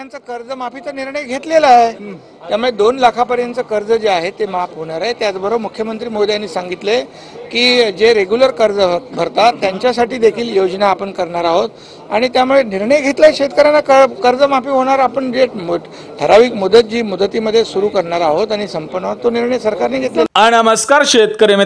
शेतकऱ्यांचा कर्जमाफीचा निर्णय घेतलेला आहे। त्यामुळे 2 लाखापर्यंतचं कर्ज जे आहे ते माफ होणार आहे। त्याचबरोबर मुख्यमंत्री महोदयांनी सांगितले की जे रेग्युलर कर्ज भरतात त्यांच्यासाठी देखील योजना आपण करणार आहोत आणि त्यामुळे निर्णय घेतलाय शेतकऱ्यांना कर्जमाफी होणार। आपण जे ठराविक मुदत जी मुदतीमध्ये सुरू करणार आहोत आणि संपणार तो निर्णय सरकारने घेतला। नमस्कार शेतकरी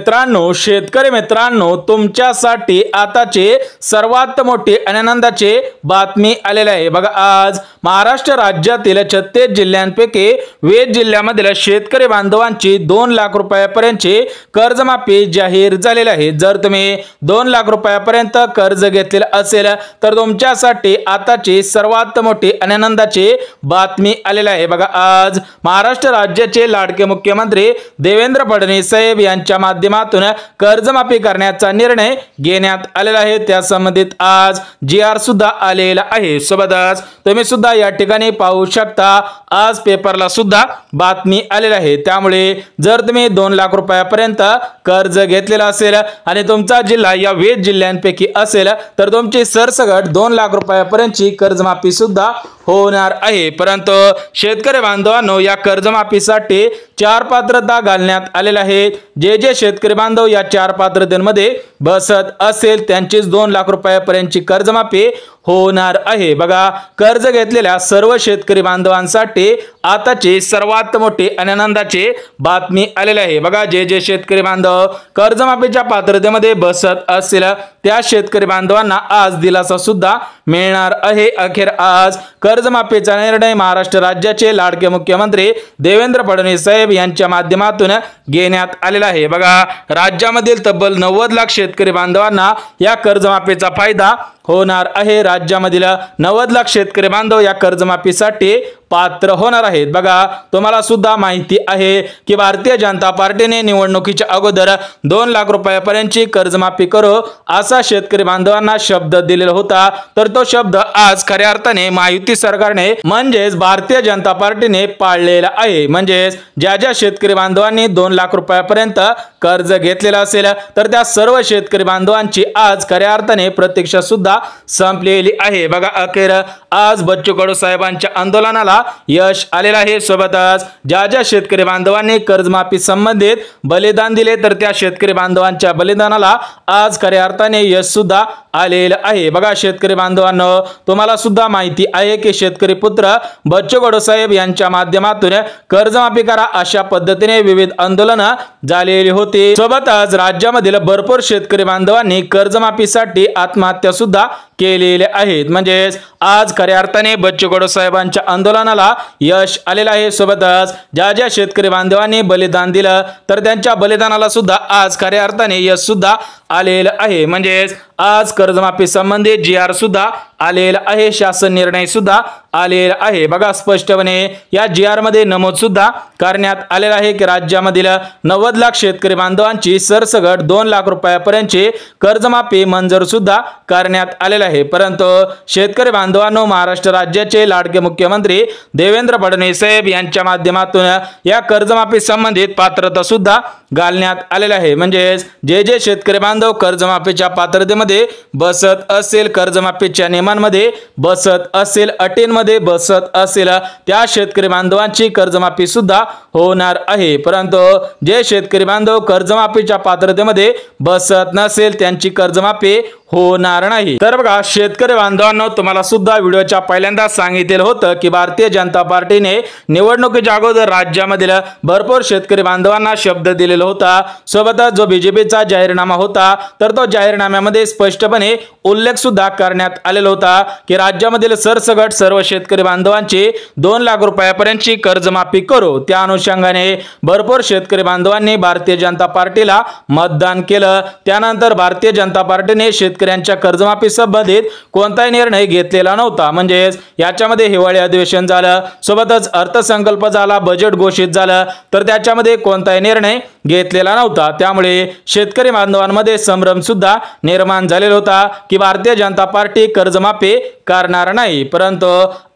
मित्रांनो, तुमच्यासाठी आताचे सर्वात मोठी आनंदाची बातमी आलेली आहे। बघा, आज महाराष्ट्र राज्यातील 36 जिल्ह्यांपैकी 20 जिल्ह्यामधील शेतकरी बांधवांची 2 लाख रुपयापर्यंतची कर्जमाफी जाहीर झालेली आहे। जर तुम्ही 2 लाख रुपयापर्यंत कर्ज घेतलेले असेल तर तुमच्यासाठी आताची सर्वात मोठी आनंदाची बातमी आलेली आहे। बघा, आज महाराष्ट्र राज्याचे लाडके मुख्यमंत्री देवेंद्र फडणवीस साहेब यांच्या माध्यमातून कर्जमाफी करण्याचा निर्णय घेण्यात आलेला आहे। त्या संबंधित आज GR सुद्धा आलेला आहे। सोबतच तुम्ही सुद्धा या ठिकाणी पाहू शकता, आज पेपरला सुद्धा बातमी आलेली आहे। त्यामुळे जर तुम्ही 2 लाख रुपयापर्यंत कर्ज घेतलेला असेल आणि तुमचा जिल्हा या 20 जिल्ह्यांपैकी असेल तर तुमची सरसकट 2 लाख रुपयापर्यंतची कर्जमाफी सुद्धा होणार आहे। परंतु शेतकरी बांधवांनो, या कर्जमाफीसाठी 4 पात्रता घालण्यात आलेल्या आहेत। जे शेतकरी बांधव या 4 पात्रतेमध्ये बसत असेल त्यांचीच 2 लाख रुपयापर्यंतची कर्जमाफी होणार आहे। बघा, कर्ज घेतलेल्या सर्व शेतकरी बांधवांसाठी आताची सर्वात मोठी आनंदाची बातमी आलेली आहे। बघा, जे शेतकरी बांधव कर्जमाफीच्या पात्रतेमध्ये बसत असतील त्या शेतकरी बांधवांना आज दिलासा सुद्धा मिळणार आहे। अखेर आज कर्जमाफीचा निर्णय महाराष्ट्र राज्याचे लाडके मुख्यमंत्री देवेंद्र फडणवीस साहेब यांच्या माध्यमातून घेण्यात आलेला आहे। बघा, राज्यामधील तब्बल 90 लाख शेतकरी बांधवांना या कर्जमाफीचा फायदा होणार आहे। राज्यामधील 90 लाख शेतकरी बांधव या कर्जमाफीसाठी पात्र होणार आहेत। बघा, तुम्हाला सुद्धा माहिती आहे की भारतीय जनता पार्टीने निवडणुकीच्या अगोदर 2 लाख रुपयापर्यंतची कर्जमाफी करू असा शेतकरी बांधवांना शब्द दिलेला होता। तर तो शब्द आज खऱ्या अर्थाने महायुती सरकारने म्हणजेच भारतीय जनता पार्टीने पाळलेला आहे। म्हणजेच ज्या शेतकरी बांधवांनी 2 लाख रुपयापर्यंत कर्ज घेतलेला असेल तर त्या सर्व शेतकरी बांधवांची आज खऱ्या अर्थाने प्रतीक्षा सुद्धा संपलेली आहे। बघा, अखेर आज बच्चू कडू साहेबांच्या आंदोलनाला यश आलेलं आहे। सोबतच ज्या शेतकरी बांधवांनी कर्जमाफी संबंधित बलिदान दिले तर त्या शेतकरी बांधवांच्या बलिदानाला आज खऱ्या अर्थाने यश सुद्धा आलेलं आहे। बघा, शेतकरी बांधवांनो, तुम्हाला सुद्धा माहिती आहे की शेतकरी पुत्र बच्चू कडू साहेब यांच्या माध्यमातून कर्जमाफी करा अशा पद्धतीने विविध आंदोलन झालेली होती। सोबतच राज्यामधील भरपूर शेतकरी बांधवांनी कर्जमाफीसाठी आत्महत्या सुद्धा केलेल्या आहेत। म्हणजेच आज खऱ्या अर्थाने बच्चू कडू साहेबांच्या आंदोलनाला यश आलेलं आहे। सोबतच ज्या शेतकरी बांधवांनी बलिदान दिलं तर त्यांच्या बलिदानाला सुद्धा आज खऱ्या अर्थाने यश सुद्धा आलेलं आहे। म्हणजेच आज कर्जमाफी संबंधित GR सुद्धा आलेला आहे, शासन निर्णय सुद्धा आलेला आहे। बघा, स्पष्टपणे या GR मध्ये नमूद सुद्धा करण्यात आलेला आहे की राज्यामधील 90 लाख शेतकरी बांधवांची सरसकट 2 लाख रुपयापर्यंतची कर्जमाफी मंजूर सुद्धा करण्यात आलेला आहे। परंतु शेतकरी बांधवांनो, महाराष्ट्र राज्याचे लाडके मुख्यमंत्री देवेंद्र फडणवीस साहेब यांच्या माध्यमातून या कर्जमाफी संबंधित पात्रता सुद्धा घालण्यात आलेला आहे। म्हणजेच जे शेतकरी बांधव कर्जमाफीच्या पात्रतेमध्ये बसत असेल, कर्जमाफीच्या नियमांमध्ये बसत असेल, अटींमध्ये बसत असेल त्या शेतकरी बांधवांची कर्जमाफी सुद्धा होणार आहे। परंतु जे शेतकरी बांधव कर्जमाफीच्या पात्रतेमध्ये बसत नसेल त्यांची कर्जमाफी होणार नाही। तर बघा, शेतकरी बांधवांनो, तुम्हाला सुद्धा व्हिडिओच्या पहिल्यांदा सांगितलेलं होतं की भारतीय जनता पार्टीने निवडणुकीच्या अगोदर राज्यामधील भरपूर शेतकरी बांधवांना शब्द दिलेला होता। सोबतच जो बीजेपीचा जाहीरनामा होता तर तो जाहीरनाम्यामध्ये स्पष्टपणे उल्लेख सुद्धा करण्यात आलेला होता की राज्यामधील सरसकट सर्व शेतकरी बांधवांची 2 लाख रुपयापर्यंतची कर्जमाफी करू। त्या अनुषंगाने भरपूर शेतकरी बांधवांनी भारतीय जनता पार्टीला मतदान केलं। त्यानंतर भारतीय जनता पार्टीने शेतकऱ्यांच्या कर्जमाफी संबंधित कोणताही निर्णय घेतलेला नव्हता। म्हणजेच याच्यामध्ये हिवाळी अधिवेशन झालं, सोबतच अर्थसंकल्प झाला, बजेट घोषित झालं, तर त्याच्यामध्ये कोणताही निर्णय घेतलेला नव्हता। त्यामुळे शेतकरी बांधवांमध्ये संभ्रम सुद्धा निर्माण झालेला होता की भारतीय जनता पार्टी कर्जमाफी करणार नाही। परंतु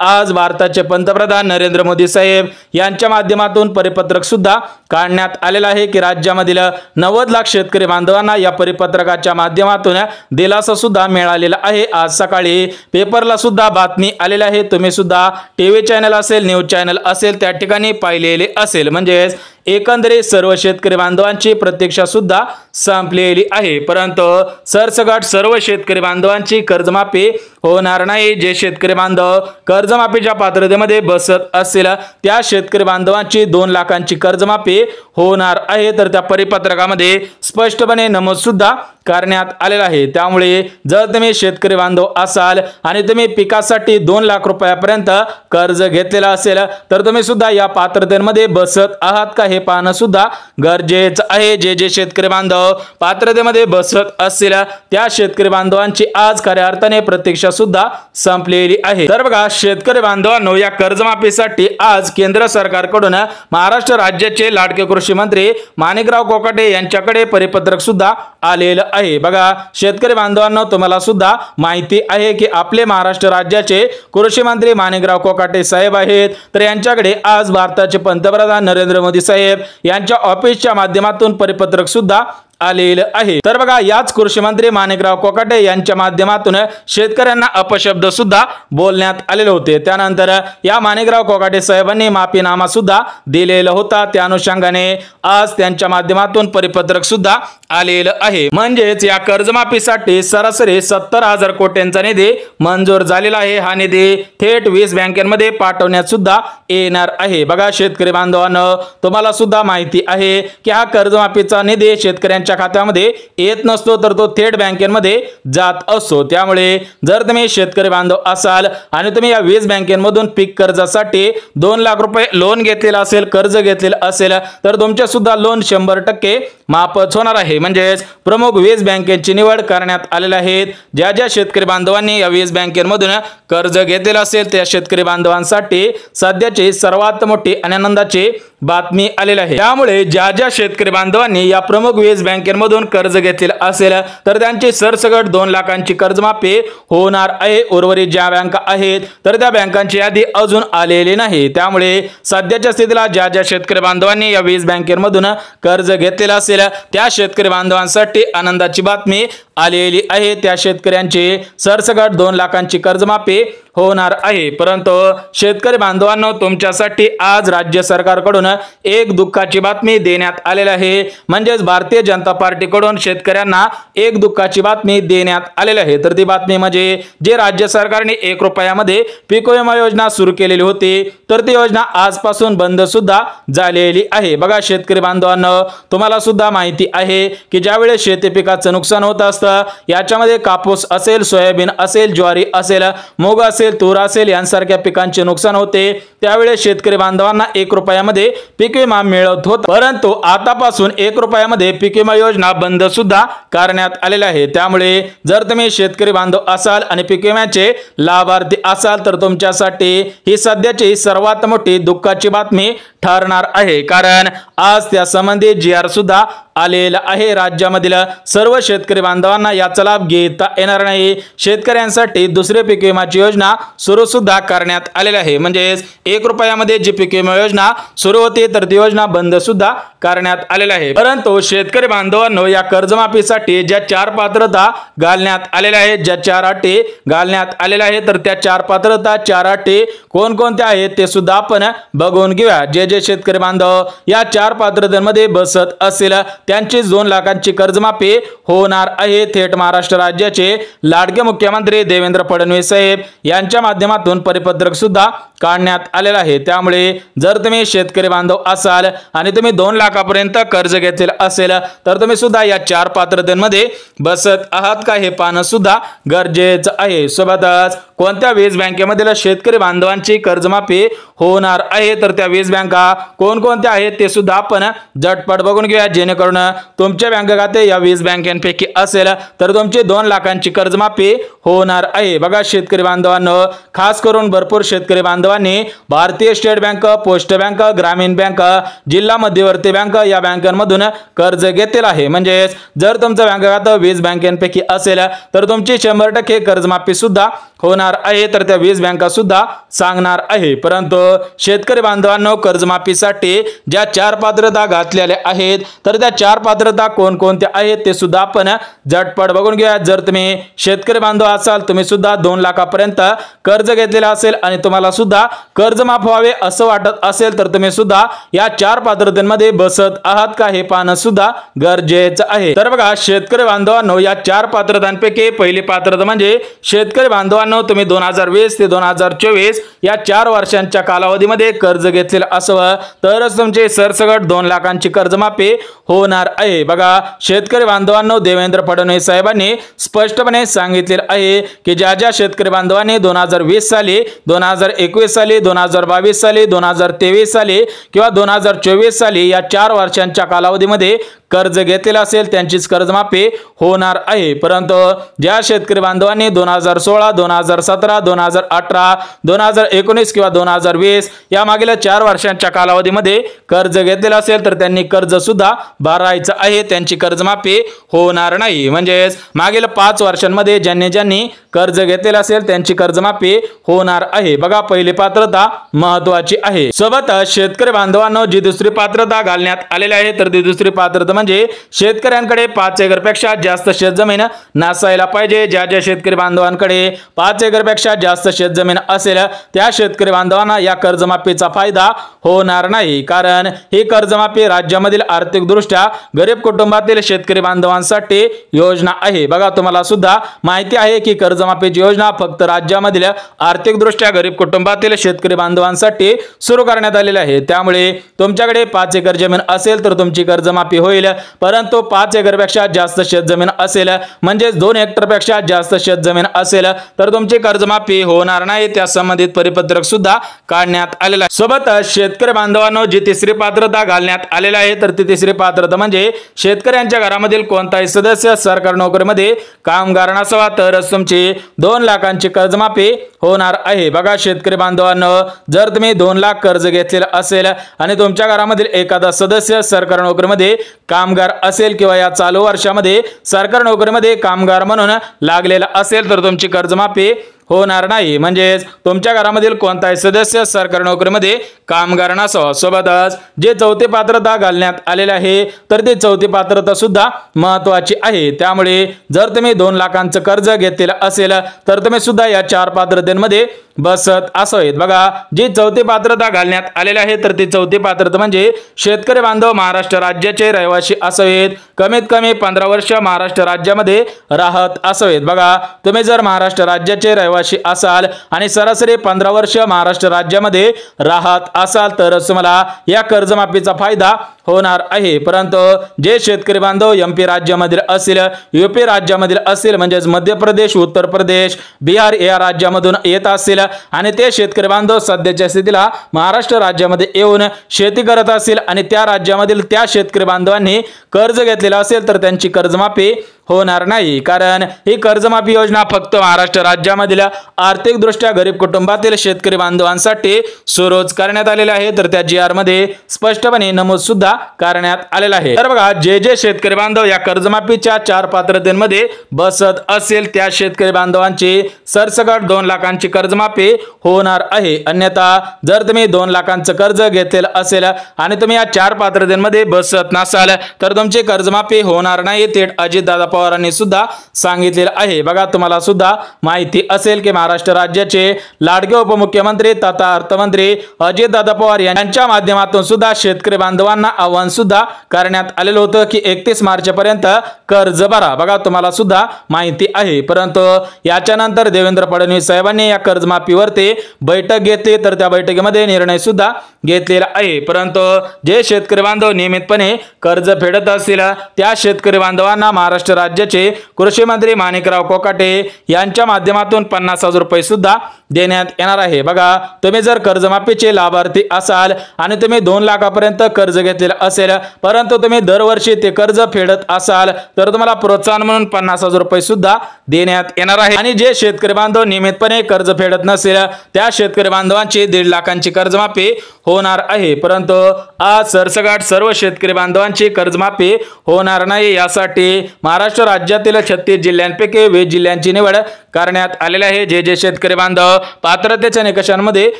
आज भारताचे पंतप्रधान नरेंद्र मोदी साहेब यांच्या माध्यमातून परिपत्रक सुद्धा काढण्यात आलेला आहे की राज्यामधील 90 लाख शेतकरी बांधवांना या परिपत्रकाच्या माध्यमातून दिलासा सुद्धा मिळालेला आहे। आज सकाळी पेपरला सुद्धा बातमी आलेली आहे, तुम्ही सुद्धा टीव्ही चॅनल असेल, न्यूज चॅनल असेल त्या ठिकाणी पाहिलेले असेल। म्हणजेच एकंदरीत सर्व शेतकरी बांधवांची प्रतीक्षा सुद्धा संपलेली आहे। परंतु सरसकट सर्व शेतकरी बांधवांची कर्जमाफी होणार नाही। जे शेतकरी बांधव कर्जमाफीच्या पात्रतेमध्ये बसत असतील त्या शेतकरी बांधवांची 2 लाखांची कर्जमाफी होणार आहे। तर त्या परिपत्रकामध्ये स्पष्टपणे नमूद सुद्धा करण्यात आलेला आहे। त्यामुळे जर तुम्ही शेतकरी बांधव असाल आणि तुम्ही पिकासाठी 2 लाख रुपयापर्यंत कर्ज घेतलेला असेल तर तुम्ही सुद्धा या पात्रतेमध्ये बसत आहात का हे पाहणं सुद्धा गरजेचं आहे। जे शेतकरी बांधव पात्रतेमध्ये बसत असतील त्या शेतकरी बांधवांची आज खऱ्या अर्थाने प्रतीक्षा सुद्धा संपलेली आहे। तर बघा शेतकरी बांधवांनो, या कर्जमाफीसाठी आज केंद्र सरकारकडून महाराष्ट्र राज्याचे लाडके कृषी मंत्री माणिकराव कोकाटे यांच्याकडे परिपत्रक सुद्धा आलेलं आहे। बघा शेतकरी बांधवांनो, तुम्हाला सुद्धा माहिती आहे की आपले महाराष्ट्र राज्याचे कृषी मंत्री माणिकराव कोकाटे साहेब आहेत, तर यांच्याकडे आज भारताचे पंतप्रधान नरेंद्र मोदी साहेब यांच्या ऑफिसच्या माध्यमातून परिपत्रक सुद्धा आलेलं आहे। तर बघा याच कृषी मंत्री माणिकराव कोकाटे यांच्या माध्यमातून शेतकऱ्यांना अपशब्द सुद्धा बोलण्यात आलेले होते। त्यानंतर या माणिकराव कोकाटे साहेबांनी माफीनामा सुद्धा दिलेला होता। त्या अनुषंगाने आज त्यांच्या माध्यमातून परिपत्रक सुद्धा आलेलं आहे। म्हणजेच या कर्जमाफीसाठी सरासरी 70,000 कोटींचा निधी मंजूर झालेला आहे। हा निधी थेट 20 बँकांमध्ये पाठवण्यात सुद्धा येणार आहे। बघा शेतकरी बांधवांनो, तुम्हाला सुद्धा माहिती आहे की हा कर्जमाफीचा निधी शेतकऱ्यांच्या खात्यामध्ये येत नसतो, तर तो थेट बँकेमध्ये जात असतो। त्यामुळे जर तुम्ही शेतकरी बांधव असाल आणि तुम्ही या 20 बँकेमधून पीक कर्जासाठी 2 लाख रुपये लोन घेतलेला असेल, कर्ज घेतलेला असेल, तर तुमचे सुद्धा लोन 100% माफच होणार आहे। म्हणजेच प्रमुख 20 बँकेची निवड करण्यात आलेल्या आहेत। ज्या शेतकरी बांधवांनी या 20 बँकेमधून कर्ज घेतलेला असेल त्या शेतकरी बांधवांसाठी सध्याची सर्वात मोठी आनंदाची बातमी आलेली आहे। त्यामुळे ज्या शेतकरी बांधवांनी या प्रमुख 20 बँकेमधून कर्ज घेतलेले असेल तर त्यांची सरसकट 2 लाखांची कर्जमाफी होणार आहे। उर्वरित ज्या बँका आहेत तर त्या बँकांची यादी अजून आलेली नाही। त्यामुळे सध्याच्या स्थितीला ज्या शेतकरी बांधवांनी या 20 बँकेमधून कर्ज घेतलेले असेल त्या शेतकरी बांधवांसाठी आनंदाची बातमी आलेली आहे। त्या शेतकऱ्यांची सरसकट 2 लाखांची कर्जमाफी होणार आहे। परंतु शेतकरी बांधवांनो, तुमच्यासाठी आज राज्य सरकारकडून एक दुःखाची बातमी देण्यात आलेली आहे। म्हणजेच भारतीय जनता पार्टीकडून शेतकऱ्यांना एक दुःखाची बातमी देण्यात आलेली आहे। तर ती बातमी म्हणजे जे राज्य सरकारने 1 रुपयामध्ये पीक विमा योजना सुरू केलेली होती, तर ती योजना आजपासून बंद सुद्धा झालेली आहे। बघा शेतकरी बांधवांनो, तुम्हाला सुद्धा माहिती आहे की ज्यावेळेस शेती पिकाचं नुकसान होत असतं, याच्यामध्ये कापूस असेल, सोयाबीन असेल, ज्वारी असेल, मूग असेल, तूर असेल यांसारख्या पिकांचे नुकसान होते, त्यावेळेस शेतकरी बांधवांना 1 रुपयामध्ये पीक विमा मिळत होता। परंतु आतापासून 1 रुपयामध्ये पीक विमा योजना बंद सुद्धा करण्यात आलेली आहे। त्यामुळे जर तुम्ही शेतकरी बांधव असाल आणि पीक विम्याचे लाभार्थी असाल तर तुमच्यासाठी ही सध्याची सर्वात मोठी दुःखाची बातमी ठरणार आहे। कारण आज त्या संबंधित GR सुद्धा आलेला आहे। राज्यामधील सर्व शेतकरी बांधवांना याचा लाभ घेता येणार नाही। शेतकऱ्यांसाठी दुसरे पीक विमाची योजना सुरू सुद्धा करण्यात आलेली आहे। म्हणजेच 1 रुपयामध्ये जी पीक विमा योजना सुरू होती तर ती योजना बंद सुद्धा करण्यात आलेली आहे। परंतु शेतकरी बांधवांनो, या कर्जमाफीसाठी ज्या 4 पात्रता घालण्यात आलेल्या आहेत, ज्या 4 अटी घालण्यात आलेल्या आहेत, तर त्या 4 पात्रता 4 अटी कोणकोणत्या आहेत ते सुद्धा आपण बघून घेऊया। जे शेतकरी बांधव या 4 पात्रतेमध्ये बसत असेल त्यांची 2 लाखांची कर्जमाफी होणार आहे। थेट महाराष्ट्र राज्याचे लाडके मुख्यमंत्री देवेंद्र फडणवीस साहेब यांच्या माध्यमातून परिपत्रक सुद्धा काढण्यात आलेलं आहे। त्यामुळे जर तुम्ही शेतकरी बांधव असाल आणि तुम्ही 2 लाखापर्यंत कर्ज घेतलेले असेल तर तुम्ही सुद्धा या 4 पात्रतेमध्ये बसत आहात का हे पाहणं सुद्धा गरजेचं आहे। सोबतच कोणत्या वीज बँकेमधील शेतकरी बांधवांची कर्जमाफी होणार आहे, तर त्या वीज बँका कोणकोणत्या आहेत ते सुद्धा आपण झटपट बघून घेऊया, जेणेकरून तुमचे बँक खाते या वीज बँकेपैकी असेल तर तुमची 2 लाखांची कर्जमाफी होणार आहे। बघा शेतकरी बांधवांनो, खास करून भरपूर शेतकरी बांधवांनी भारतीय स्टेट बँक, पोस्ट बँक, ग्रामीण बँक, जिल्हा मध्यवर्ती बँक या बँकांमधून कर्ज घेतलेलं आहे। म्हणजे जर तुमचं बँक खातं वीज बँकेपैकी असेल तर तुमची 100% कर्जमाफी सुद्धा होणार आहे, तर त्या वीज बँका सुद्धा सांगणार आहे। परंतु शेतकरी बांधवांनो, कर्जमाफीसाठी ज्या 4 पात्रता घातलेल्या आहेत तर त्या 4 पात्रता कोणकोणत्या आहेत ते सुद्धा आपण झटपट बघून घेऊया। जर तुम्ही शेतकरी बांधव असाल, तुम्ही सुद्धा 2 लाखापर्यंत कर्ज घेतलेलं असेल आणि तुम्हाला सुद्धा कर्ज माफ व्हावे असं वाटत असेल तर तुम्ही सुद्धा या 4 पात्रतेमध्ये बसत आहात का हे पाहणं सुद्धा गरजेचं आहे। तर बघा शेतकरी बांधवांनो, या 4 पात्रतांपैकी पहिली पात्रता म्हणजे शेतकरी बांधवांनो, तुम्ही 2020 ते 2024 या 4 वर्षांच्या कालावधीमध्ये कर्ज घेतलेलं असावं तरच तुमचे सरसकट 2 लाखांची कर्जमाफी होणार आहे। बघा शेतकरी बांधवांनो, देवेंद्र फडणवीस साहेबांनी स्पष्टपणे सांगितलेलं आहे की ज्या ज्या शेतकरी बांधवांनी 2020 साली, 2021 साली, 2022 साली, 2023 साली किंवा 2024 साली या 4 वर्षांच्या कालावधीमध्ये कर्ज घेतलेलं असेल त्यांचीच कर्जमाफी होणार आहे। परंतु ज्या शेतकरी बांधवांनी 2016, 2017, 2018, 2019 किंवा 2020 या मागील 4 वर्षांच्या कालावधीमध्ये कर्ज घेतलेलं असेल तर त्यांनी कर्ज सुद्धा भरायचं आहे, त्यांची कर्जमाफी होणार नाही। म्हणजे मागील 5 वर्षांमध्ये ज्यांनी कर्ज घेतलेलं असेल त्यांची कर्जमाफी होणार आहे। बघा पहिली पात्रता महत्त्वाची आहे। सोबतच शेतकरी बांधवांनो, जी दुसरी पात्रता घालण्यात आलेली आहे तर ती दुसरी पात्रता म्हणजे शेतकऱ्यांकडे 5 एकरपेक्षा जास्त शेतजमीन नसायला पाहिजे। ज्या ज्या शेतकरी बांधवांकडे 5 एकरपेक्षा जास्त शेतजमीन असेल त्या शेतकरी बांधवांना या कर्जमाफीचा फायदा होणार नाही, कारण ही कर्जमाफी राज्यामधील आर्थिकदृष्ट्या गरीब कुटुंबातील शेतकरी बांधवांसाठी योजना आहे। बघा तुम्हाला सुद्धा माहिती आहे की कर्जमाफीची योजना फक्त राज्यामधील आर्थिकदृष्ट्या गरीब कुटुंबातील शेतकरी बांधवांसाठी सुरू करण्यात आलेली आहे। त्यामुळे तुमच्याकडे 5 एकर जमीन असेल तर तुमची कर्जमाफी होईल, परंतु 5 एकरपेक्षा जास्त शेतजमीन असेल म्हणजे 2 हेक्टरपेक्षा जास्त शेतजमीन असेल तर तुमची कर्जमाफी होणार नाही। त्या संबंधित परिपत्रक सुद्धा काढण्यात आलेलं आहे। सोबतच शेतकरी बांधवांनो, जी तिसरी पात्रता घालण्यात आलेली आहे तर ती तिसरी पात्रता म्हणजे शेतकऱ्यांच्या घरामधील कोणताही सदस्य सरकारी नोकरीमध्ये कामगार नसावा तरच तुमची 2 लाखांची कर्जमाफी होणार आहे। बघा शेतकरी बांधवांनो, जर तुम्ही 2 लाख कर्ज घेतलेलं असेल आणि तुमच्या घरामधील एखादा सदस्य सरकारी नोकरीमध्ये कामगार असेल किंवा या चालू वर्षामध्ये सरकारी नोकरीमध्ये कामगार म्हणून लागलेला असेल तर तुमची कर्जमाफी होणार नाही। म्हणजे तुमच्या घरामधील कोणताही सदस्य सरकारी नोकरीमध्ये कामगार नसावा। सोबतच जे चौथी पात्रता घालण्यात आलेले आहे तर ती चौथी पात्रता सुद्धा महत्त्वाची आहे। त्यामुळे जर तुम्ही 2 लाखांचं कर्ज घेतलेलं असेल तर तुम्ही सुद्धा या 4 पात्रतेमध्ये बसत असावेत। बघा जी चौथी पात्रता घालण्यात आलेली आहे तर ती चौथी पात्रता म्हणजे शेतकरी बांधव महाराष्ट्र राज्याचे रहिवासी असावेत, कमीत कमी 15 वर्ष महाराष्ट्र राज्यामध्ये राहत असावेत। बघा तुम्ही जर महाराष्ट्र राज्याचे रहिवासी असाल आणि सरासरी 15 वर्ष महाराष्ट्र राज्यामध्ये राहत असाल तरच तुम्हाला या कर्जमाफीचा फायदा होणार आहे। परंतु जे शेतकरी बांधव एमपी राज्यामधील असेल, यूपी राज्यामधील असेल म्हणजेच मध्य प्रदेश, उत्तर प्रदेश, बिहार या राज्यामधून येत असेल आणि ते शेतकरी बांधव सध्याच्या स्थितीला महाराष्ट्र राज्यामध्ये येऊन शेती करत असेल आणि त्या राज्यामधील त्या शेतकरी बांधवांनी कर्ज घेतलेलं असेल तर त्यांची कर्जमाफी होणार नाही, कारण ही कर्जमाफी योजना फक्त महाराष्ट्र राज्यामधील आर्थिक दृष्ट्या गरीब कुटुंबातील शेतकरी बांधवांसाठी सुरूच करण्यात आलेले आहे। तर त्या GR मध्ये स्पष्टपणे नमूद सुद्धा करण्यात आलेला आहे। तर बघा जे शेतकरी बांधव या कर्जमाफीच्या 4 पात्रतेमध्ये बसत असेल त्या शेतकरी बांधवांची सरसकट 2 लाखांची कर्जमाफी होणार आहे। अन्यथा जर तुम्ही 2 लाखांचं कर्ज घेतलेलं असेल आणि तुम्ही या 4 पात्रतेमध्ये बसत नसाल तर तुमची कर्जमाफी होणार नाही। थेट अजितदादा पवारांनी सुद्धा सांगितलेलं आहे। बघा तुम्हाला सुद्धा माहिती असेल की महाराष्ट्र राज्याचे लाडके उपमुख्यमंत्री तथा अर्थमंत्री अजितदादा पवार यांच्या माध्यमातून सुद्धा शेतकरी बांधवांना आवाहन सुद्धा करण्यात आलेलं होतं की 31 मार्च पर्यंत कर्ज भरा। बघा तुम्हाला सुद्धा माहिती आहे। परंतु याच्यानंतर देवेंद्र फडणवीस साहेबांनी या कर्जमाफीवरती बैठक घेतली तर त्या बैठकीमध्ये निर्णय सुद्धा घेतलेला आहे। परंतु जे शेतकरी बांधव नियमितपणे कर्ज फेडत असतील त्या शेतकरी बांधवांना महाराष्ट्र राज्याचे कृषी मंत्री माणिकराव कोकाटे यांच्या माध्यमातून 50,000 रुपये सुद्धा देण्यात येणार आहे। बघा, तुम्ही जर कर्जमाफीचे लाभार्थी असाल आणि तुम्ही 2 लाखापर्यंत कर्ज घेतलेलं असेल, परंतु तुम्ही दरवर्षी ते कर्ज फेडत असाल तर तुम्हाला प्रोत्साहन म्हणून 50,000 रुपये सुद्धा देण्यात येणार आहे। आणि जे शेतकरी बांधव नियमितपणे कर्ज फेडत नसेल त्या शेतकरी बांधवांची 1.5 लाखांची कर्जमाफी होणार आहे। परंतु आज सरसकट सर्व शेतकरी बांधवांची कर्जमाफी होणार नाही, यासाठी महाराष्ट्र राज्यातील 36 जिल्ह्यांपैकी 20 जिल्ह्यांची निवड करण्यात आलेली आहे। जे शेतकरी बांधव पात्रतेच्या निकषांमध्ये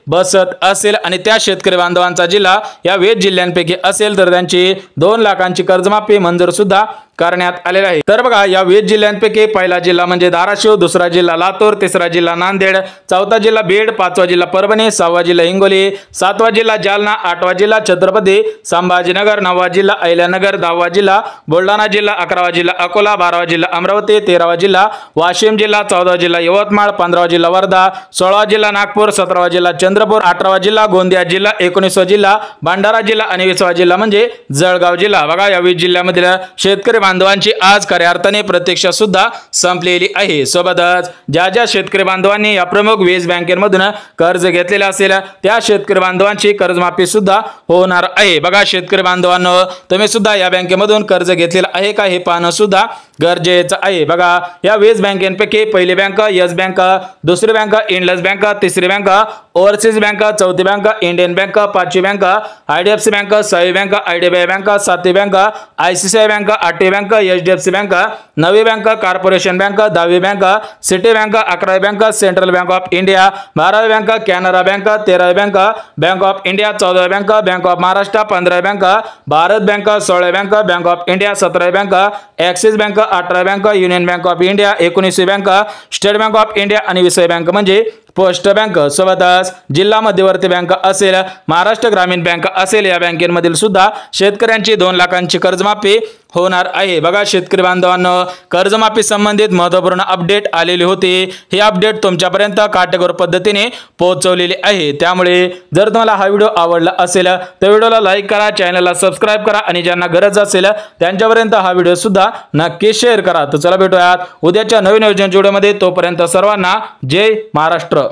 बसत असेल आणि त्या शेतकरी बांधवांचा जिल्हा या 20 जिल्ह्यांपैकी असेल तर त्यांची 2 लाखांची कर्जमाफी मंजूर सुद्धा करण्यात आलेला आहे। तर बघा, या 20 जिल्ह्यांपैकी पहिला जिल्हा म्हणजे धाराशिव, दुसरा जिल्हा लातूर, तिसरा जिल्हा नांदेड, चौथा जिल्हा बीड, 5वा जिल्हा परभणी, 6वा जिल्हा हिंगोली, 7वा जिल्हा जालना, 8वा जिल्हा छत्रपती संभाजीनगर, 9वा जिल्हा अहिल्यानगर, 10वा जिल्हा बुलढाणा जिल्हा, 11वा जिल्हा अकोला, 12वा जिल्हा अमरावती, 13वा जिल्हा वाशिम जिल्हा, 14वा जिल्हा यवतमाळ, 15वा जिल्हा वर्धा, 16वा जिल्हा नागपूर, 17वा जिल्हा चंद्रपूर, 18वा जिल्हा गोंदिया जिल्हा, 19वा जिल्हा भंडारा जिल्हा आणि 20वा जिल्हा म्हणजे जळगाव जिल्हा। बघा, या 20 जिल्ह्यामधील शेतकरी बांधवांची आज खऱ्या अर्थाने प्रतीक्षा सुद्धा संपलेली आहे। सोबतच ज्या शेतकरी बांधवांनी या प्रमुख 20 बँकेमधून कर्ज घेतलेले असेल त्या शेतकरी बांधवांची कर्जमाफी सुद्धा होणार आहे। बघा शेतकरी बांधवांनो, तुम्ही सुद्धा या बँकेमधून कर्ज घेतलेलं आहे का हे पाहणं सुद्धा गरजेचं आहे। बघा, या 20 बँकेपैकी पहिली बँक येस बँक, दुसरी बँक इंडस बँक, तिसरी बँक ओव्हरसीज बँक, चौथी बँक इंडियन बँक, पाचवी बँक IDFC बँक, 6वी बँक IDBI बँक, 7वी बँक ICICI बँक, 8वी बँक HDFC बँक, 9वी बँक कॉर्पोरेशन बँक, 10वी बँक सिटी बँक, 11वी bank central bank of India, 12वी बँक कॅनरा बँक, 13वी बँक बँक ऑफ इंडिया, 14वी बँक बँक ऑफ महाराष्ट्र, 15वी बँक भारत बँक, 16वी बँक बँक ऑफ इंडिया, 17वी बँक ॲक्सिस बँक, 18वी bank union bank of India, 19वी bank state bank of India आणि 20वी बँक म्हणजे पोस्ट बँक। सोबतच जिल्हा मध्यवर्ती बँक असेल, महाराष्ट्र ग्रामीण बँक असेल, या बँकेमधील सुद्धा शेतकऱ्यांची 2 लाखांची कर्जमाफी होणार आहे। बघा शेतकरी बांधवांनो, कर्जमाफी संबंधित महत्त्वपूर्ण अपडेट आलेली होती। ही अपडेट तुमच्यापर्यंत काटेकोर पद्धतीने पोहोचवलेली आहे। त्यामुळे जर तुम्हाला हा व्हिडिओ आवडला असेल तर व्हिडिओला लाईक करा, चॅनलला सबस्क्राइब करा आणि ज्यांना गरज असेल त्यांच्यापर्यंत हा व्हिडिओ सुद्धा नक्की शेअर करा। तर चला भेटूयात उद्याच्या नवीन व्हिडिओमध्ये, तोपर्यंत सर्वांना जय महाराष्ट्र।